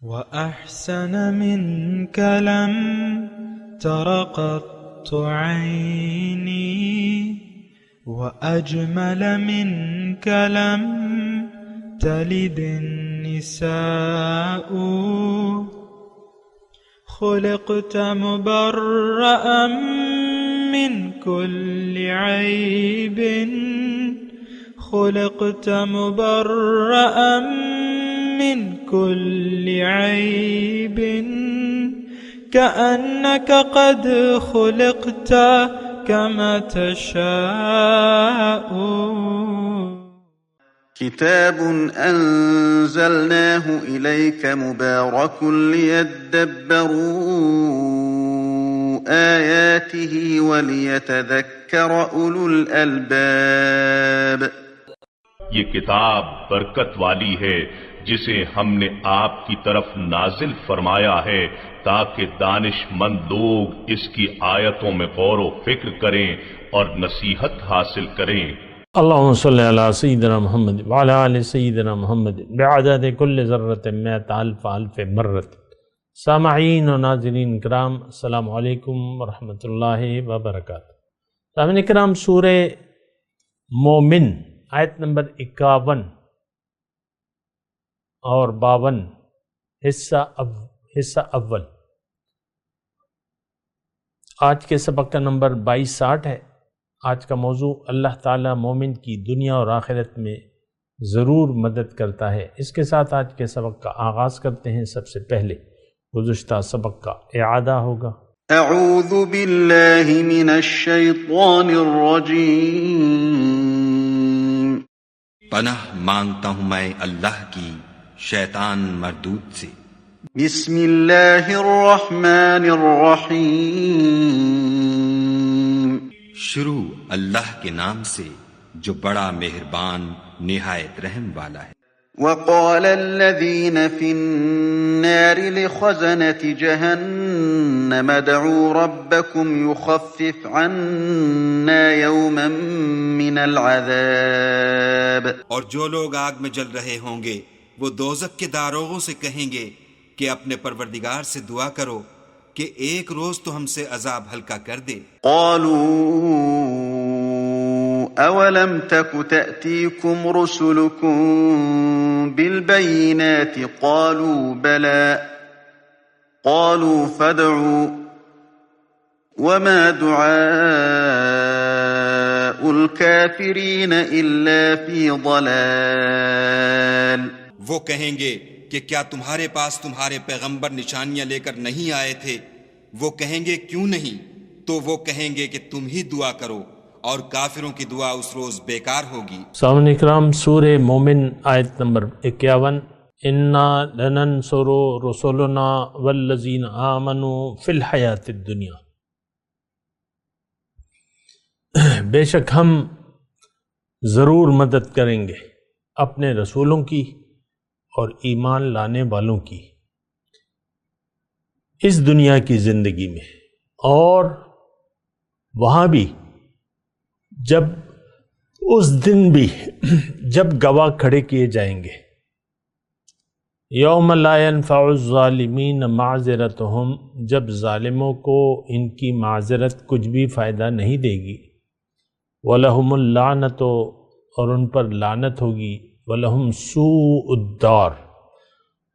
وأحسن منك لم تر قط عيني وأجمل منك لم تلد النساء خلقت مبرأ من كل عيب خلقت مبرأ من كل عيب كأنك قد خلقت كما تشاء. كتاب أنزلناه إليك مبارك ليدبروا آياته وليتذكر أولو الألباب. یہ کتاب برکت والی ہے جسے ہم نے آپ کی طرف نازل فرمایا ہے تاکہ دانش مند لوگ اس کی آیتوں میں غور و فکر کریں اور نصیحت حاصل کریں. اللہم صلی علی سیدنا محمد وعلی آل سیدنا محمد بعدد کل ذرۃ مئۃ الف الف مرۃ. سامعین و ناظرین کرام، السلام علیکم ورحمۃ اللہ وبرکاتہ. سامعین کرام، سورہ مومن آیت نمبر 51 اور 52 حصہ اول. آج کے سبق کا نمبر 2260 ہے. آج کا موضوع اللہ تعالیٰ مومن کی دنیا اور آخرت میں ضرور مدد کرتا ہے. اس کے ساتھ آج کے سبق کا آغاز کرتے ہیں. سب سے پہلے گزشتہ سبق کا اعادہ ہوگا. اعوذ باللہ من الشیطان الرجیم. پناہ مانگتا ہوں میں اللہ کی شیطان مردود سے. بسم اللہ الرحمن الرحیم. شروع اللہ کے نام سے جو بڑا مہربان نہایت رحم والا ہے. وقال الذين في النار لخزنة جهنم ادعوا ربكم يخفف عنا يوما من العذاب. اور جو لوگ آگ میں جل رہے ہوں گے وہ دوزخ کے داروغوں سے کہیں گے کہ اپنے پروردگار سے دعا کرو کہ ایک روز تو ہم سے عذاب ہلکا کر دے. قالوا اولم تک تأتیکم رسلکم بالبینات قالوا بلى قالوا فادعوا وما دعاء الكافرین الا فی ضلال. وہ کہیں گے کہ کیا تمہارے پاس تمہارے پیغمبر نشانیاں لے کر نہیں آئے تھے؟ وہ کہیں گے کیوں نہیں؟ تو وہ کہیں گے کہ تم ہی دعا کرو اور کافروں کی دعا اس روز بیکار ہوگی. سامعین اکرام، سورہ مومن آیت نمبر 51. انا لننصر رسلنا والذین آمنوا فی الحیات الدنیا. بے شک ہم ضرور مدد کریں گے اپنے رسولوں کی اور ایمان لانے والوں کی اس دنیا کی زندگی میں، اور وہاں بھی جب اس دن بھی جب گواہ کھڑے کیے جائیں گے. یوم لا ينفع الظالمین معذرتہم، جب ظالموں کو ان کی معذرت کچھ بھی فائدہ نہیں دے گی. وَلَهُمُ اللعنۃ، اور ان پر لعنت ہوگی. وَلَهُمْ سُوءُ الدَّارِ،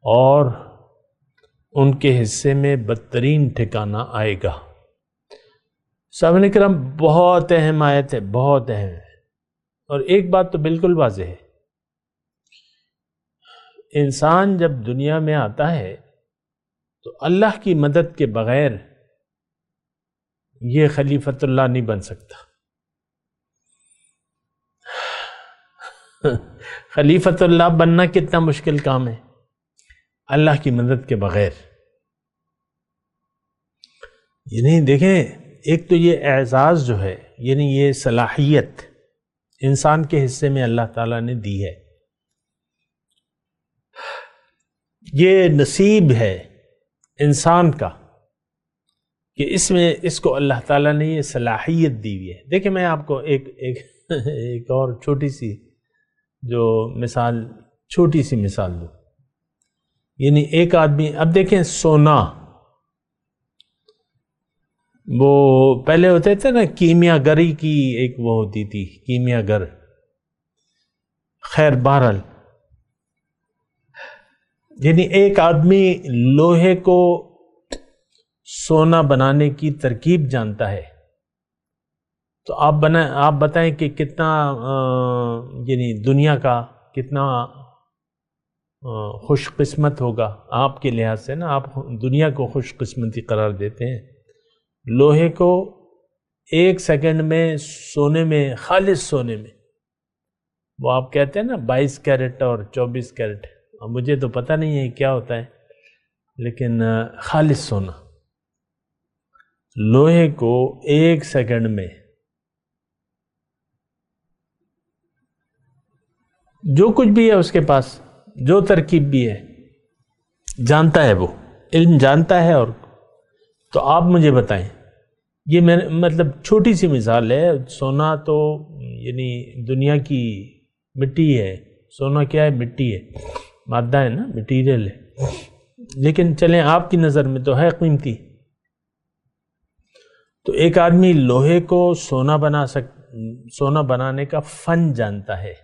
اور ان کے حصے میں بدترین ٹھکانہ آئے گا. سامعین کرام، بہت اہم آیت ہے، بہت اہم ہے. اور ایک بات تو بالکل واضح ہے، انسان جب دنیا میں آتا ہے تو اللہ کی مدد کے بغیر یہ خلیفۃ اللہ نہیں بن سکتا. خلیفۃ اللہ بننا کتنا مشکل کام ہے اللہ کی مدد کے بغیر. یعنی دیکھیں، ایک تو یہ اعزاز جو ہے، یعنی یہ صلاحیت انسان کے حصے میں اللہ تعالیٰ نے دی ہے. یہ نصیب ہے انسان کا کہ اس کو اللہ تعالیٰ نے یہ صلاحیت دی ہوئی ہے. دیکھیں، میں آپ کو ایک اور چھوٹی سی مثال دوں. یعنی ایک آدمی، اب دیکھیں سونا، وہ پہلے ہوتے تھے نا کیمیا گری کی ایک وہ ہوتی تھی کیمیا گر، خیر بہرحال یعنی ایک آدمی لوہے کو سونا بنانے کی ترکیب جانتا ہے، تو آپ بتائیں کہ کتنا یعنی دنیا کا کتنا خوش قسمت ہوگا آپ کے لحاظ سے نا، آپ دنیا کو خوش قسمتی قرار دیتے ہیں، لوہے کو 1 سیکنڈ میں سونے میں، خالص سونے میں، وہ آپ کہتے ہیں نا 22 کیرٹ اور 24 کیرٹ، مجھے تو پتہ نہیں ہے کیا ہوتا ہے، لیکن خالص سونا لوہے کو 1 سیکنڈ میں جو کچھ بھی ہے اس کے پاس، جو ترکیب بھی ہے جانتا ہے، وہ علم جانتا ہے۔ اور تو آپ مجھے بتائیں، یہ مطلب چھوٹی سی مثال ہے، سونا تو یعنی دنیا کی مٹی ہے، سونا کیا ہے؟ مٹی ہے، مادہ ہے نا، مٹیریل ہے، لیکن چلیں آپ کی نظر میں تو ہے قیمتی۔ تو ایک آدمی لوہے کو سونا بنانے کا فن جانتا ہے،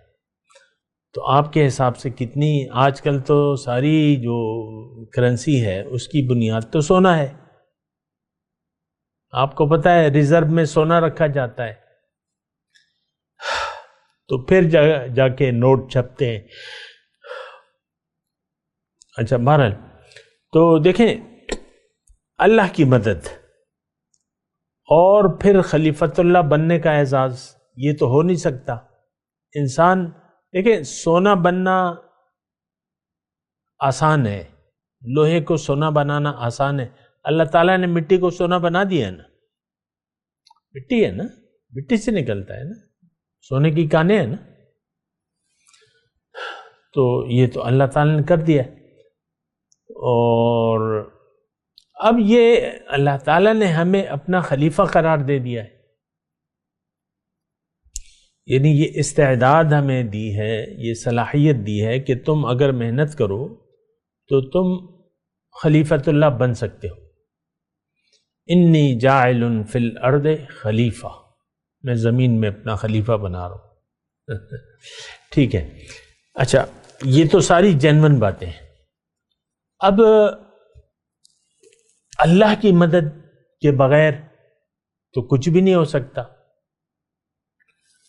تو آپ کے حساب سے کتنی، آج کل تو ساری جو کرنسی ہے اس کی بنیاد تو سونا ہے، آپ کو پتہ ہے ریزرو میں سونا رکھا جاتا ہے، تو پھر جا کے نوٹ چھپتے ہیں۔ اچھا بہرحال تو دیکھیں اللہ کی مدد اور پھر خلیفۃ اللہ بننے کا اعزاز، یہ تو ہو نہیں سکتا۔ انسان دیکھیں سونا بننا آسان ہے، لوہے کو سونا بنانا آسان ہے، اللہ تعالیٰ نے مٹی کو سونا بنا دیا ہے نا، مٹی ہے نا، مٹی سے نکلتا ہے نا، سونے کی کانیں ہیں نا، تو یہ تو اللہ تعالیٰ نے کر دیا ہے۔ اور اب یہ اللہ تعالیٰ نے ہمیں اپنا خلیفہ قرار دے دیا ہے، یعنی یہ استعداد ہمیں دی ہے، یہ صلاحیت دی ہے کہ تم اگر محنت کرو تو تم خلیفۃ اللہ بن سکتے ہو۔ انی جاعل فی الارض خلیفہ، میں زمین میں اپنا خلیفہ بنا رہا ہوں۔ ٹھیک ہے، اچھا یہ تو ساری جینون باتیں ہیں۔ اب اللہ کی مدد کے بغیر تو کچھ بھی نہیں ہو سکتا،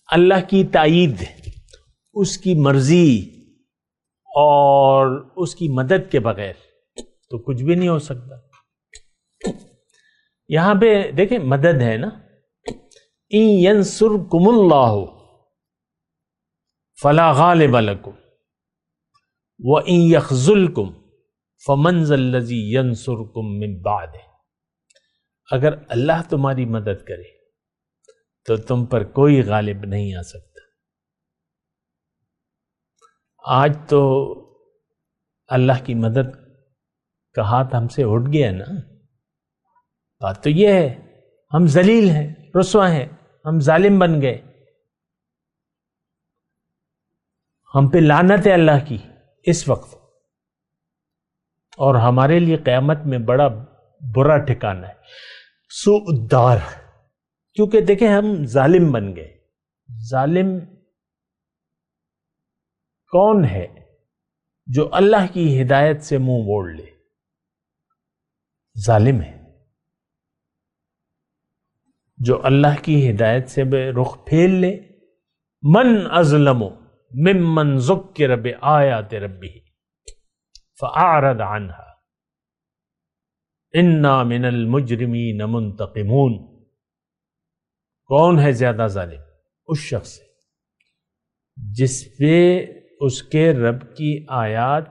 اللہ کی تائید، اس کی مرضی اور اس کی مدد کے بغیر تو کچھ بھی نہیں ہو سکتا۔ یہاں پہ دیکھیں مدد ہے نا، ان ینصرکم اللہ فلا غالب لکم وان یخذلکم فمن ذا الذی ینصرکم من بعدہ، اگر اللہ تمہاری مدد کرے تو تم پر کوئی غالب نہیں آ سکتا۔ آج تو اللہ کی مدد کا ہاتھ ہم سے اٹھ گیا نا، بات تو یہ ہے ہم ذلیل ہیں، رسوا ہیں، ہم ظالم بن گئے، ہم پہ لعنت ہے اللہ کی اس وقت، اور ہمارے لیے قیامت میں بڑا برا ٹھکانہ ہے، سوء الدار، کیونکہ دیکھیں ہم ظالم بن گئے۔ ظالم کون ہے جو اللہ کی ہدایت سے منہ موڑ لے؟ ظالم ہے جو اللہ کی ہدایت سے رخ پھیر لے۔ من اظلم ممن ذکر بآیات ربہ فاعرض عنہا انا من المجرمین منتقمون، کون ہے زیادہ ظالم؟ اس شخص سے جس پہ اس کے رب کی آیات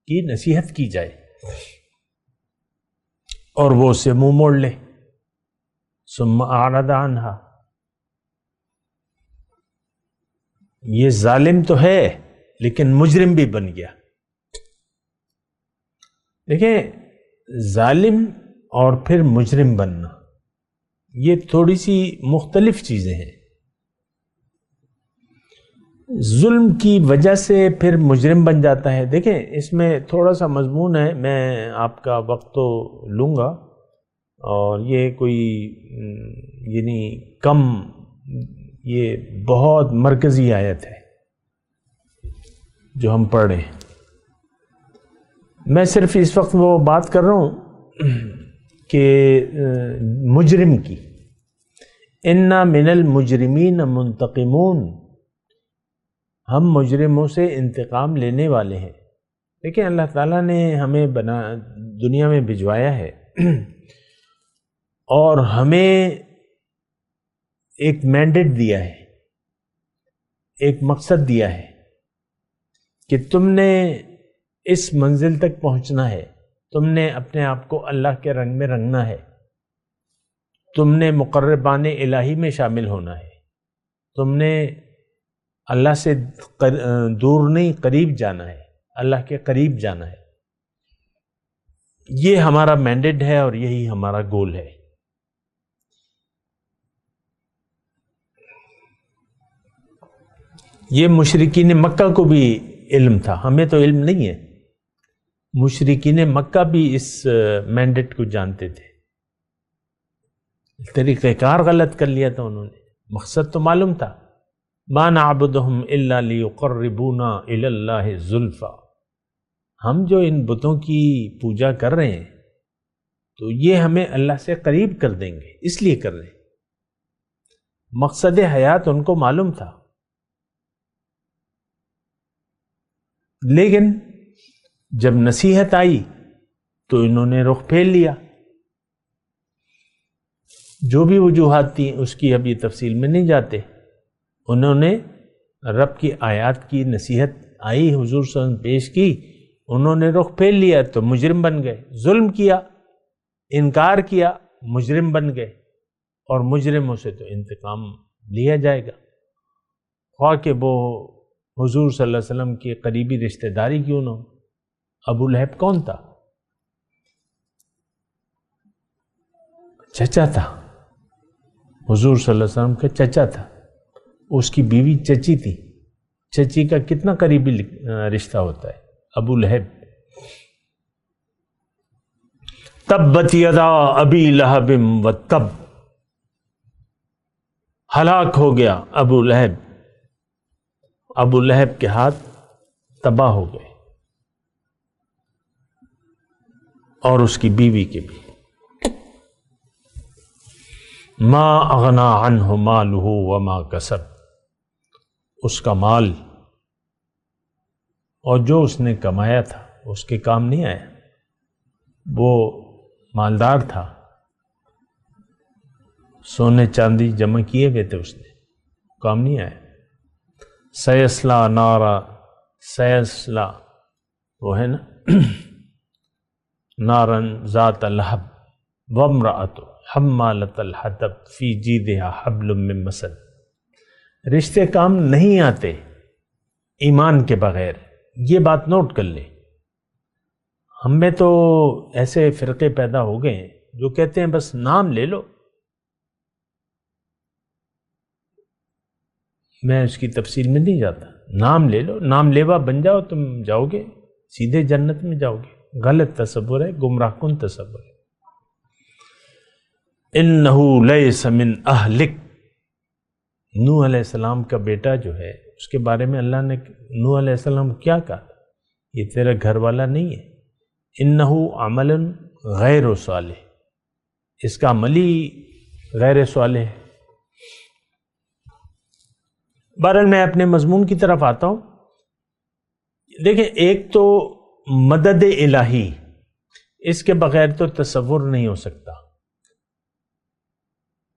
کی نصیحت کی جائے اور وہ اسے منہ موڑ لے، ثم اعرض عنہا۔ یہ ظالم تو ہے لیکن مجرم بھی بن گیا۔ دیکھیں ظالم اور پھر مجرم بننا یہ تھوڑی سی مختلف چیزیں ہیں۔ ظلم کی وجہ سے پھر مجرم بن جاتا ہے. دیکھیں اس میں تھوڑا سا مضمون ہے، میں آپ کا وقت تو لوں گا، اور یہ کوئی یعنی کم، یہ بہت مرکزی آیت ہے جو ہم پڑھ رہے ہیں. میں صرف اس وقت وہ بات کر رہا ہوں کہ مجرم کی، اِنَّا مِنَ الْمُجْرِمِينَ مُنْتَقِمُونَ، ہم مجرموں سے انتقام لینے والے ہیں. دیکھیں اللہ تعالیٰ نے ہمیں دنیا میں بھجوایا ہے اور ہمیں ایک مینڈیٹ دیا ہے، ایک مقصد دیا ہے کہ تم نے اس منزل تک پہنچنا ہے، تم نے اپنے آپ کو اللہ کے رنگ میں رنگنا ہے، تم نے مقربان الہی میں شامل ہونا ہے، تم نے اللہ سے دور نہیں قریب جانا ہے، اللہ کے قریب جانا ہے. یہ ہمارا مینڈیٹ ہے اور یہی ہمارا گول ہے. یہ مشرکین مکہ کو بھی علم تھا، ہمیں تو علم نہیں ہے. مشرکین مکہ بھی اس مینڈیٹ کو جانتے تھے، طریقہ کار غلط کر لیا تھا انہوں نے، مقصد تو معلوم تھا. ما نعبدهم الا ليقربونا الى اللہ زلفا، ہم جو ان بتوں کی پوجا کر رہے ہیں تو یہ ہمیں اللہ سے قریب کر دیں گے، اس لیے کر رہے ہیں. مقصد حیات ان کو معلوم تھا، لیکن جب نصیحت آئی تو انہوں نے رخ پھیر لیا. جو بھی وجوہات تھیں اس کی اب یہ تفصیل میں نہیں جاتے. انہوں نے رب کی آیات کی نصیحت آئی، حضور صلی اللہ علیہ وسلم پیش کی، انہوں نے رخ پھیر لیا تو مجرم بن گئے. ظلم کیا، انکار کیا، مجرم بن گئے. اور مجرموں سے تو انتقام لیا جائے گا، خواہ کہ وہ حضور صلی اللہ علیہ وسلم کی قریبی رشتہ داری کیوں نہ ہو. ابو لہب کون تھا؟ چچا تھا، حضور صلی اللہ علیہ وسلم کا چچا تھا. اس کی بیوی چچی تھی. چچی کا کتنا قریبی رشتہ ہوتا ہے. ابو لہب. تبت یدا ابی لہب وتب، ہلاک ہو گیا ابو لہب. ابو لہب کے ہاتھ تباہ ہو گئے اور اس کی بیوی کے بھی. ما اغنا عنہ مالہ وما کسب، اس کا مال اور جو اس نے کمایا تھا اس کے کام نہیں آیا. وہ مالدار تھا، سونے چاندی جمع کیے ہوئے تھے، اس نے کام نہیں آیا. سیسلا نارا، سیسلا وہ ہے نا نارن ذات لہب وامرأۃ حمالۃ الحطب فی جیدہا حبل من مسد. رشتے کام نہیں آتے ایمان کے بغیر، یہ بات نوٹ کر لیں. ہم میں تو ایسے فرقے پیدا ہو گئے ہیں جو کہتے ہیں بس نام لے لو. میں اس کی تفصیل میں نہیں جاتا. نام لے لو، نام لیوا بن جاؤ، تم جاؤ گے سیدھے جنت میں جاؤ گے. غلط تصور ہے، گمراہ کن تصور ہے. انہو لیس من اہلک، نوح علیہ السلام کا بیٹا جو ہے اس کے بارے میں اللہ نے نوح علیہ السلام کیا کہا؟ یہ تیرا گھر والا نہیں ہے. انہو عمل غیر صالح، اس کا عمل ہی غیر صالح ہے. بہرحال میں اپنے مضمون کی طرف آتا ہوں. دیکھیں ایک تو مدد الہی، اس کے بغیر تو تصور نہیں ہو سکتا.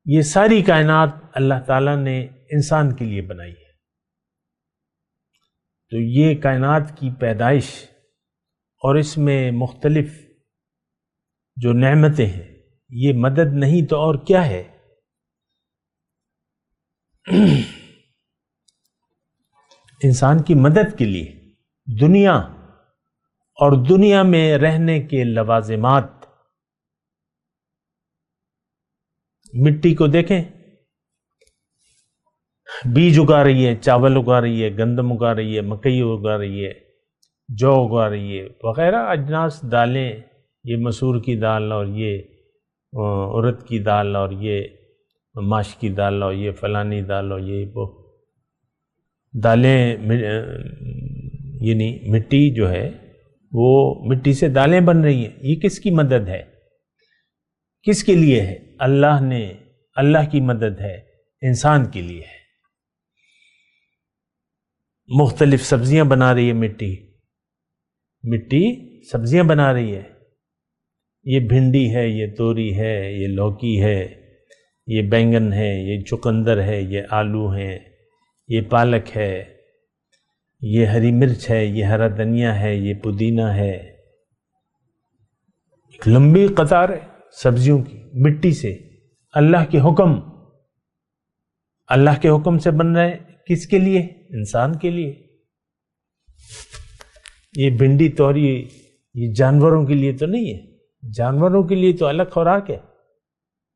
یہ ساری کائنات اللہ تعالیٰ نے انسان کے لیے بنائی ہے، تو یہ کائنات کی پیدائش اور اس میں مختلف جو نعمتیں ہیں، یہ مدد نہیں تو اور کیا ہے؟ انسان کی مدد کے لیے دنیا اور دنیا میں رہنے کے لوازمات. مٹی کو دیکھیں، بیج اگا رہی ہے، چاول اگا رہی ہے، گندم اگا رہی ہے، مکئی اگا رہی ہے، جو اگا رہی ہے وغیرہ اجناس، دالیں، یہ مسور کی دال اور یہ ارد کی دال اور یہ ماش کی دال اور یہ فلانی دال اور یہ وہ دالیں، یعنی مٹی جو ہے وہ مٹی سے دالیں بن رہی ہیں. یہ کس کی مدد ہے؟ کس کے لیے ہے؟ اللہ کی مدد ہے، انسان کے لیے ہے. مختلف سبزیاں بنا رہی ہے مٹی سبزیاں بنا رہی ہے. یہ بھنڈی ہے، یہ توری ہے، یہ لوکی ہے، یہ بینگن ہے، یہ چقندر ہے، یہ آلو ہیں، یہ پالک ہے، یہ ہری مرچ ہے، یہ ہرا دھنیا ہے، یہ پودینہ ہے. ایک لمبی قطار ہے سبزیوں کی، مٹی سے. اللہ کے حکم سے بن رہے. کس کے لیے؟ انسان کے لیے. یہ بھنڈی توری یہ جانوروں کے لیے تو نہیں ہے. جانوروں کے لیے تو الگ خوراک ہے.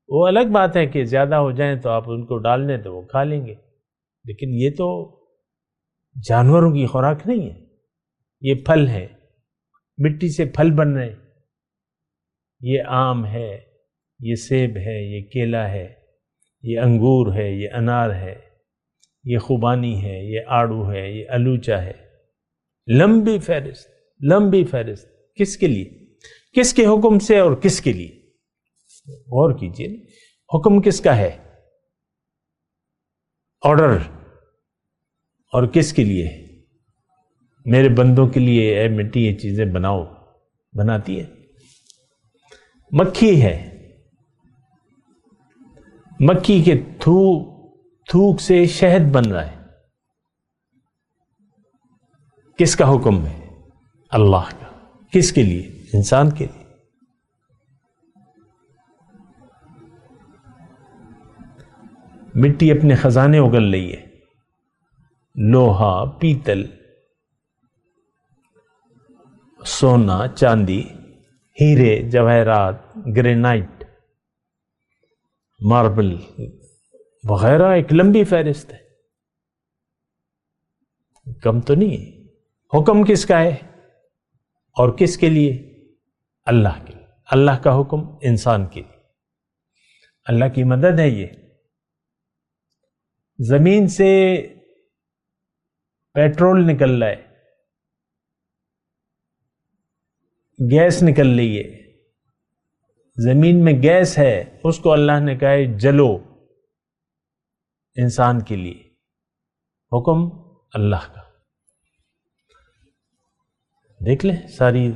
وہ الگ بات ہے کہ زیادہ ہو جائیں تو آپ ان کو ڈال دیں تو وہ کھا لیں گے، لیکن یہ تو جانوروں کی خوراک نہیں ہے. یہ پھل ہے، مٹی سے پھل بن رہے ہیں. یہ آم ہے، یہ سیب ہے، یہ کیلا ہے، یہ انگور ہے، یہ انار ہے، یہ خوبانی ہے، یہ آڑو ہے، یہ الوچا ہے. لمبی فہرست. کس کے لیے؟ کس کے حکم سے اور کس کے لیے؟ غور کیجئے. حکم کس کا ہے؟ آرڈر. اور کس کے لیے؟ میرے بندوں کے لیے. اے مٹی یہ چیزیں بناؤ، بناتی ہے. مکھی ہے، مکھی کے تھوک سے شہد بن رہا ہے. کس کا حکم ہے؟ اللہ کا. کس کے لیے؟ انسان کے لیے. مٹی اپنے خزانے اگل رہی ہے. لوہا، پیتل، سونا، چاندی، ہیرے، جواہرات، گرینائٹ، ماربل وغیرہ. ایک لمبی فہرست ہے، کم تو نہیں ہے. حکم کس کا ہے اور کس کے لیے؟ اللہ کے لیے. اللہ کا حکم انسان کے لیے. اللہ کی مدد ہے. یہ زمین سے پیٹرول نکل رہا ہے، گیس نکل رہی ہے. زمین میں گیس ہے، اس کو اللہ نے کہا ہے جلو. انسان کے لیے حکم اللہ کا. دیکھ لیں ساری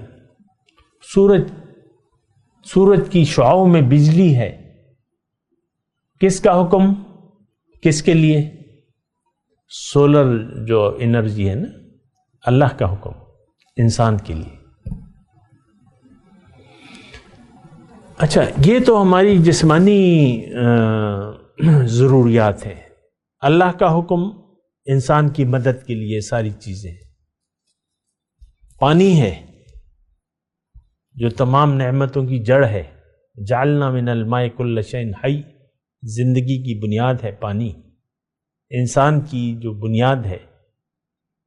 سورج کی شعاعوں میں بجلی ہے. کس کا حکم؟ کس کے لیے؟ سولر جو انرجی ہے نا، اللہ کا حکم انسان کے لیے. اچھا، یہ تو ہماری جسمانی ضروریات ہیں. اللہ کا حکم انسان کی مدد کے لیے ساری چیزیں. پانی ہے جو تمام نعمتوں کی جڑ ہے. جعلنا من الماء کل شیء حی. زندگی کی بنیاد ہے پانی. انسان کی جو بنیاد ہے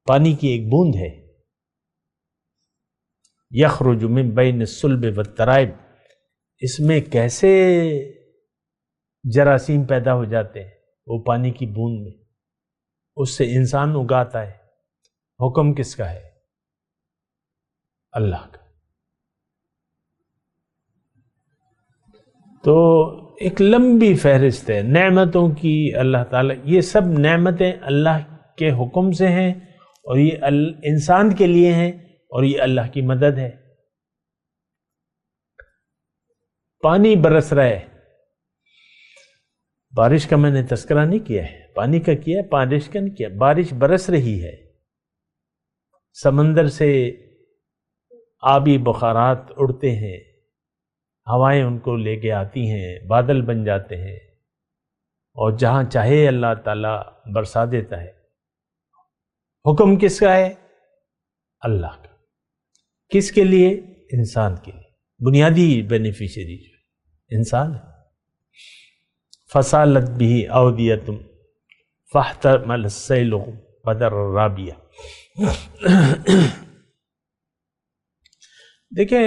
پانی کی ایک بوند ہے. یخرج من بین الصلب والترائب. اس میں کیسے جراثیم پیدا ہو جاتے ہیں وہ پانی کی بوند میں. اس سے انسان اگاتا ہے. حکم کس کا ہے؟ اللہ کا. تو ایک لمبی فہرست ہے نعمتوں کی. اللہ تعالیٰ یہ سب نعمتیں اللہ کے حکم سے ہیں اور یہ انسان کے لیے ہیں اور یہ اللہ کی مدد ہے. پانی برس رہا ہے. بارش کا میں نے تذکرہ نہیں کیا ہے، پانی کا کیا ہے، بارش کا نہیں کیا. بارش برس رہی ہے. سمندر سے آبی بخارات اڑتے ہیں، ہوائیں ان کو لے کے آتی ہیں، بادل بن جاتے ہیں اور جہاں چاہے اللہ تعالیٰ برسا دیتا ہے. حکم کس کا ہے؟ اللہ کا. کس کے لیے؟ انسان کے لیے. بنیادی بینیفیشری جو انسان ہے. فصالت بھی اودیتم فاحتمل السیل بدر الرابیہ۔ دیکھیں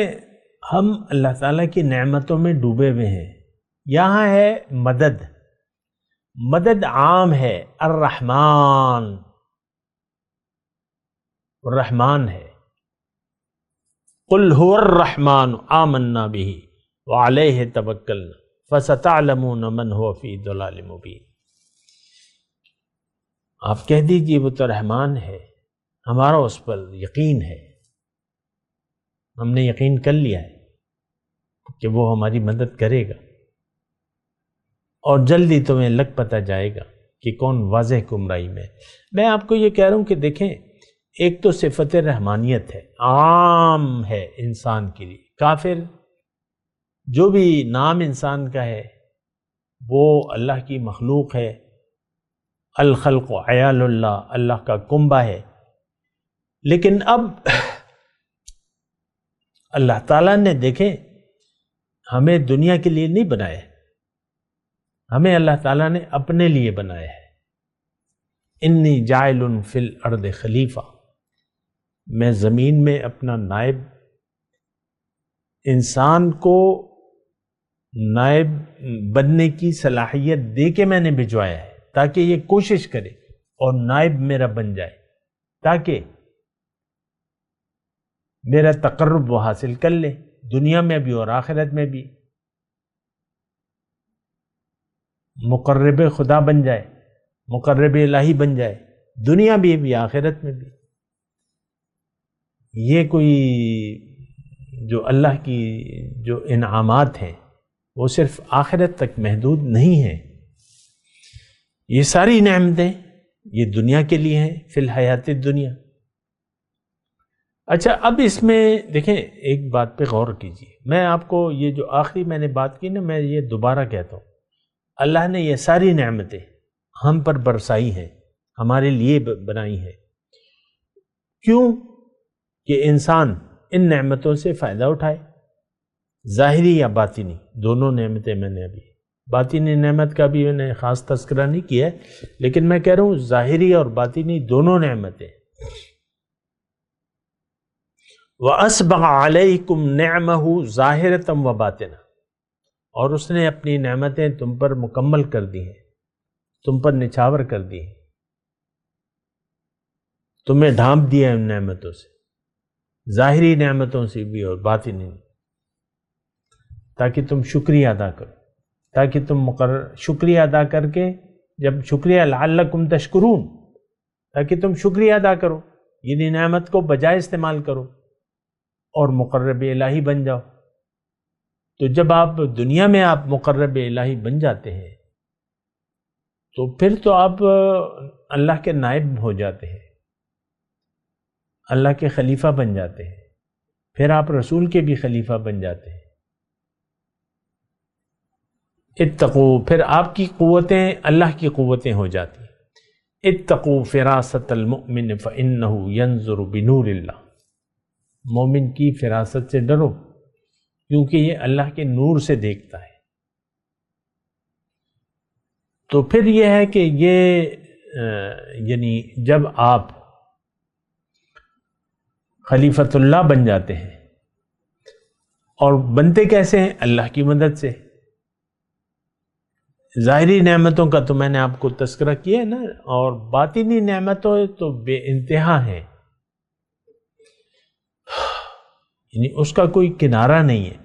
ہم اللہ تعالیٰ کی نعمتوں میں ڈوبے ہوئے ہیں۔ یہاں ہے مدد، مدد عام ہے، الرحمن، الرحمن ہے، قل هو الرحمن آمنا به وعلیہ توکلنا فستعلمون من هو فی ضلال مبین۔ آپ کہہ دیجئے وہ تو رحمان ہے، ہمارا اس پر یقین ہے، ہم نے یقین کر لیا ہے کہ وہ ہماری مدد کرے گا، اور جلدی تمہیں لگ پتہ جائے گا کہ کون واضح گمراہی میں۔ میں آپ کو یہ کہہ رہا ہوں کہ دیکھیں ایک تو صفت رحمانیت ہے، عام ہے انسان کے لیے، کافر جو بھی نام انسان کا ہے وہ اللہ کی مخلوق ہے، الخلق عیال اللہ، اللہ کا کنبہ ہے۔ لیکن اب اللہ تعالیٰ نے دیکھیں ہمیں دنیا کے لیے نہیں بنایا، ہمیں اللہ تعالیٰ نے اپنے لیے بنایا ہے۔ انی جاعل فی الارض خلیفہ، میں زمین میں اپنا نائب، انسان کو نائب بننے کی صلاحیت دے کے میں نے بھجوایا ہے تاکہ یہ کوشش کرے اور نائب میرا بن جائے، تاکہ میرا تقرب وہ حاصل کر لے، دنیا میں بھی اور آخرت میں بھی مقرب خدا بن جائے، مقرب الہی بن جائے، دنیا بھی آخرت میں بھی۔ یہ کوئی جو اللہ کی جو انعامات ہیں وہ صرف آخرت تک محدود نہیں ہیں، یہ ساری نعمتیں یہ دنیا کے لیے ہیں، فی الحیات الدنیا۔ اچھا اب اس میں دیکھیں ایک بات پہ غور کیجیے، میں آپ کو یہ جو آخری میں نے بات کی نا، میں یہ دوبارہ کہتا ہوں، اللہ نے یہ ساری نعمتیں ہم پر برسائی ہیں، ہمارے لیے بنائی ہیں، کیوں کہ انسان ان نعمتوں سے فائدہ اٹھائے، ظاہری یا باطنی دونوں نعمتیں۔ میں نے ابھی باطنی نعمت کا بھی میں نے خاص تذکرہ نہیں کیا ہے، لیکن میں کہہ رہا ہوں ظاہری اور باطنی دونوں نعمتیں۔ وَأَسْبَغَ عَلَيْكُمْ نِعْمَهُ ظَاهِرَةً وَبَاطِنَةً، اور اس نے اپنی نعمتیں تم پر مکمل کر دی ہیں، تم پر نچھاور کر دی ہیں، تمہیں ڈھانپ دیا ان نعمتوں سے، ظاہری نعمتوں سے بھی اور باطنی، تاکہ تم شکریہ ادا کرو، تاکہ تم شکریہ ادا کر کے، جب شکریہ لعلکم تشکرون، تاکہ تم شکریہ ادا کرو، یعنی نعمت کو بجائے استعمال کرو اور مقرب الہی بن جاؤ۔ تو جب آپ دنیا میں آپ مقرب الہی بن جاتے ہیں تو پھر تو آپ اللہ کے نائب ہو جاتے ہیں، اللہ کے خلیفہ بن جاتے ہیں، پھر آپ رسول کے بھی خلیفہ بن جاتے ہیں۔ اتقو، پھر آپ کی قوتیں اللہ کی قوتیں ہو جاتی ہیں۔ اتقو فراست المؤمن فإنه ينظر بنور اللہ، مومن کی فراست سے ڈرو کیونکہ یہ اللہ کے نور سے دیکھتا ہے۔ تو پھر یہ ہے کہ یہ یعنی جب آپ خلیفۃ اللہ بن جاتے ہیں، اور بنتے کیسے ہیں؟ اللہ کی مدد سے۔ ظاہری نعمتوں کا تو میں نے آپ کو تذکرہ کیا ہے نا، اور باطنی نعمتوں تو بے انتہا ہیں، یعنی اس کا کوئی کنارہ نہیں ہے،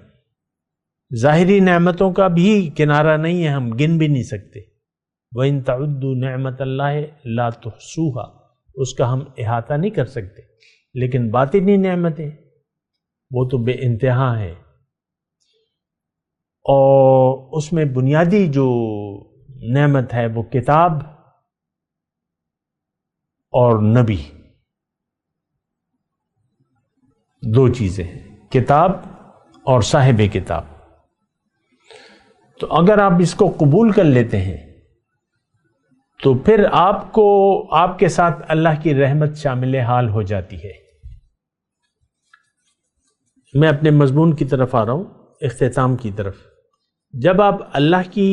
ظاہری نعمتوں کا بھی کنارہ نہیں ہے، ہم گن بھی نہیں سکتے۔ وَإِن تَعُدُّوا نِعْمَةَ اللَّهِ لَا تُحْصُوهَا، اس کا ہم احاطہ نہیں کر سکتے، لیکن باطنی نعمتیں وہ تو بے انتہا ہیں، اور اس میں بنیادی جو نعمت ہے وہ کتاب اور نبی، دو چیزیں ہیں، کتاب اور صاحب کتاب۔ تو اگر آپ اس کو قبول کر لیتے ہیں تو پھر آپ کو آپ کے ساتھ اللہ کی رحمت شامل حال ہو جاتی ہے۔ میں اپنے مضمون کی طرف آ رہا ہوں، اختتام کی طرف۔ جب آپ اللہ کی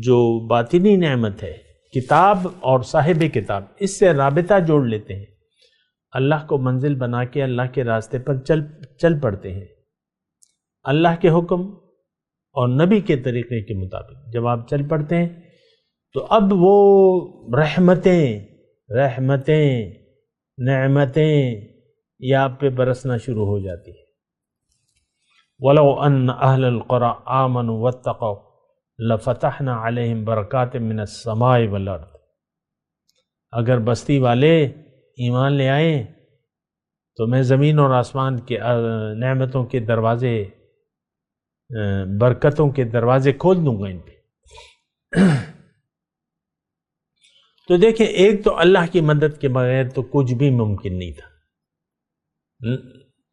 جو باطنی نعمت ہے کتاب اور صاحب کتاب اس سے رابطہ جوڑ لیتے ہیں، اللہ کو منزل بنا کے اللہ کے راستے پر چل پڑتے ہیں، اللہ کے حکم اور نبی کے طریقے کے مطابق جب آپ چل پڑتے ہیں تو اب وہ رحمتیں نعمتیں یہ آپ پہ برسنا شروع ہو جاتی ہے۔ وَلَوْ أَنَّ أَهْلَ الْقُرَىٰ آمَنُوا وَاتَّقَوْا لَفَتَحْنَا عَلَيْهِمْ بَرَكَاتٍ مِّنَ السَّمَاءِ وَالْأَرْضِ، اگر بستی والے ایمان لے آئیں تو میں زمین اور آسمان کے نعمتوں کے دروازے، برکتوں کے دروازے کھول دوں گا ان پہ۔ تو دیکھیں، ایک تو اللہ کی مدد کے بغیر تو کچھ بھی ممکن نہیں تھا۔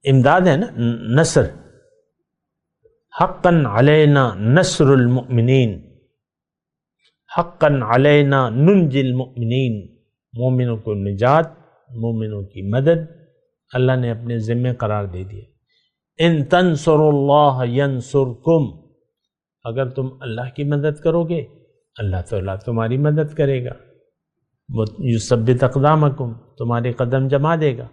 امداد ہے نا، نصر، حقاً علینا نصر المؤمنین، حقاً علینا ننجی المؤمنین، مومنوں کو نجات، مومنوں کی مدد اللہ نے اپنے ذمہ قرار دے دیا۔ ان تنصروا اللہ ینصرکم، اگر تم اللہ کی مدد کرو گے اللہ تعالیٰ تمہاری مدد کرے گا، یثبت اقدامکم، تمہارے قدم جما دے گا۔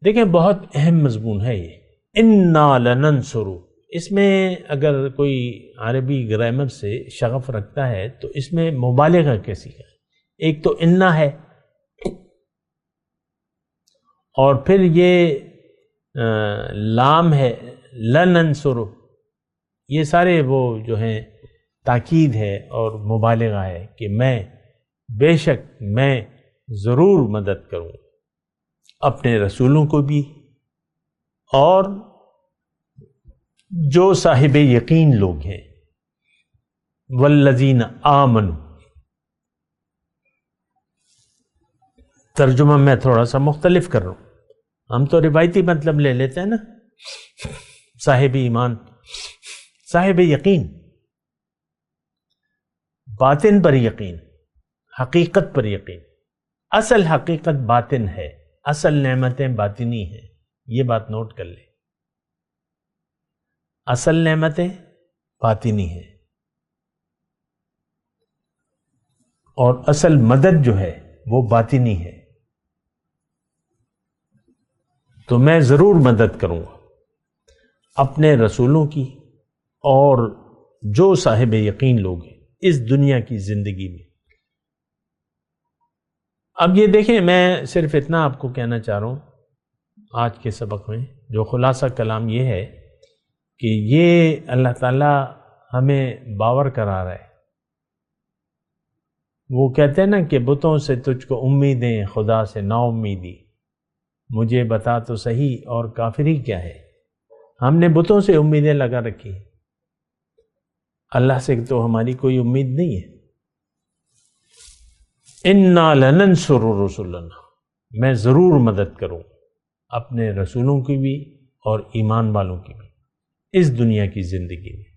دیکھیں بہت اہم مضمون ہے یہ، انا لننصر، اس میں اگر کوئی عربی گرامر سے شغف رکھتا ہے تو اس میں مبالغہ کیسی ہے؟ ایک تو انا ہے، اور پھر یہ لام ہے لننصر، یہ سارے وہ جو ہیں تاکید ہے اور مبالغہ ہے کہ میں بے شک میں ضرور مدد کروں اپنے رسولوں کو بھی، اور جو صاحب یقین لوگ ہیں، والذین آمنوا، ترجمہ میں تھوڑا سا مختلف کر رہا ہوں، ہم تو روایتی مطلب لے لیتے ہیں نا، صاحب ایمان، صاحب یقین، باطن پر یقین، حقیقت پر یقین۔ اصل حقیقت باطن ہے، اصل نعمتیں باطنی ہیں، یہ بات نوٹ کر لیں، اصل نعمتیں باطنی ہیں، اور اصل مدد جو ہے وہ باطنی ہے۔ تو میں ضرور مدد کروں گا اپنے رسولوں کی اور جو صاحب یقین لوگ ہیں اس دنیا کی زندگی میں۔ اب یہ دیکھیں، میں صرف اتنا آپ کو کہنا چاہ رہا ہوں آج کے سبق میں، جو خلاصہ کلام یہ ہے کہ یہ اللہ تعالیٰ ہمیں باور کرا رہا ہے۔ وہ کہتے ہیں نا کہ بتوں سے تجھ کو امیدیں، خدا سے نا امیدی، مجھے بتا تو صحیح اور کافری کیا ہے۔ ہم نے بتوں سے امیدیں لگا رکھی، اللہ سے تو ہماری کوئی امید نہیں ہے۔ انا لننصر رسلنا، میں ضرور مدد کروں اپنے رسولوں کی بھی اور ایمان والوں کی بھی اس دنیا کی زندگی میں۔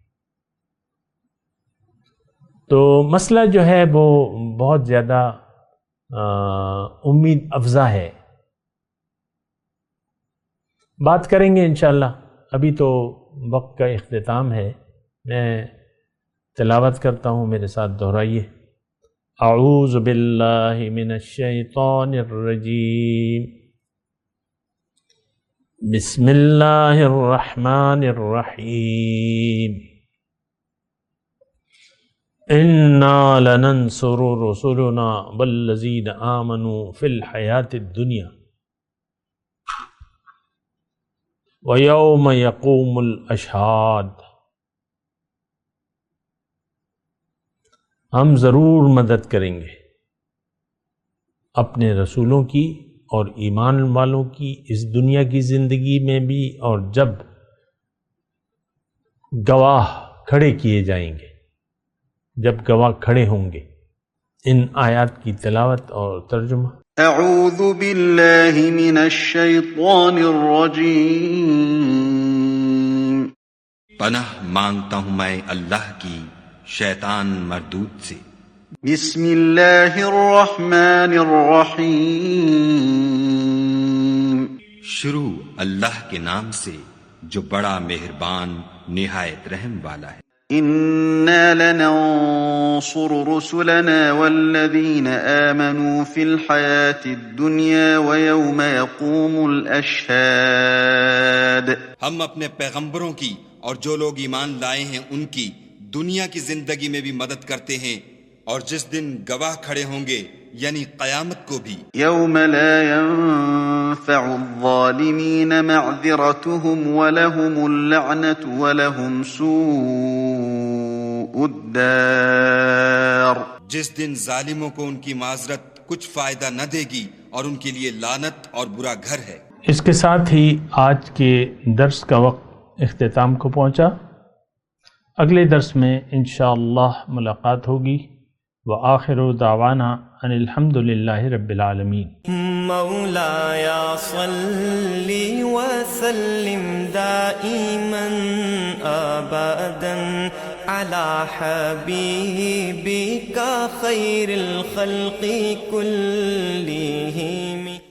تو مسئلہ جو ہے وہ بہت زیادہ امید افزا ہے، بات کریں گے انشاءاللہ۔ ابھی تو وقت کا اختتام ہے، میں تلاوت کرتا ہوں، میرے ساتھ دہرائیے۔ اعوذ باللہ من الشیطان الرجیم، بسم اللہ الرحمن الرحیم، انا لننصر رسلنا والذین آمنوا فی الحیاۃ الدنیا وَيَوْمَ يَقُومُ الْأَشْهَادُ، ہم ضرور مدد کریں گے اپنے رسولوں کی اور ایمان والوں کی اس دنیا کی زندگی میں بھی، اور جب گواہ کھڑے کیے جائیں گے، جب گواہ کھڑے ہوں گے۔ ان آیات کی تلاوت اور ترجمہ۔ اعوذ باللہ من الشیطان الرجیم، پناہ مانگتا ہوں میں اللہ کی شیطان مردود سے۔ بسم اللہ الرحمن الرحیم، شروع اللہ کے نام سے جو بڑا مہربان نہایت رحم والا ہے۔ إنا لننصر رسلنا والذين آمنوا في الحياة الدنيا ويوم يقوم الأشهاد. ہم اپنے پیغمبروں کی اور جو لوگ ایمان لائے ہیں ان کی دنیا کی زندگی میں بھی مدد کرتے ہیں اور جس دن گواہ کھڑے ہوں گے یعنی قیامت کو بھی. يوم لا ينفع الظالمين معذرتهم ولهم اللعنة ولهم سوء الدار. جس دن ظالموں کو ان کی معذرت کچھ فائدہ نہ دے گی اور ان کے لیے لعنت اور برا گھر ہے. اس کے ساتھ ہی آج کے درس کا وقت اختتام کو پہنچا. اگلے درس میں انشاءاللہ ملاقات ہوگی. وآخر دعوانا ان الحمد للہ رب العالمین. مولایا صلی وسلم دائما ابدا على حبیبک خیر الخلق كلهم.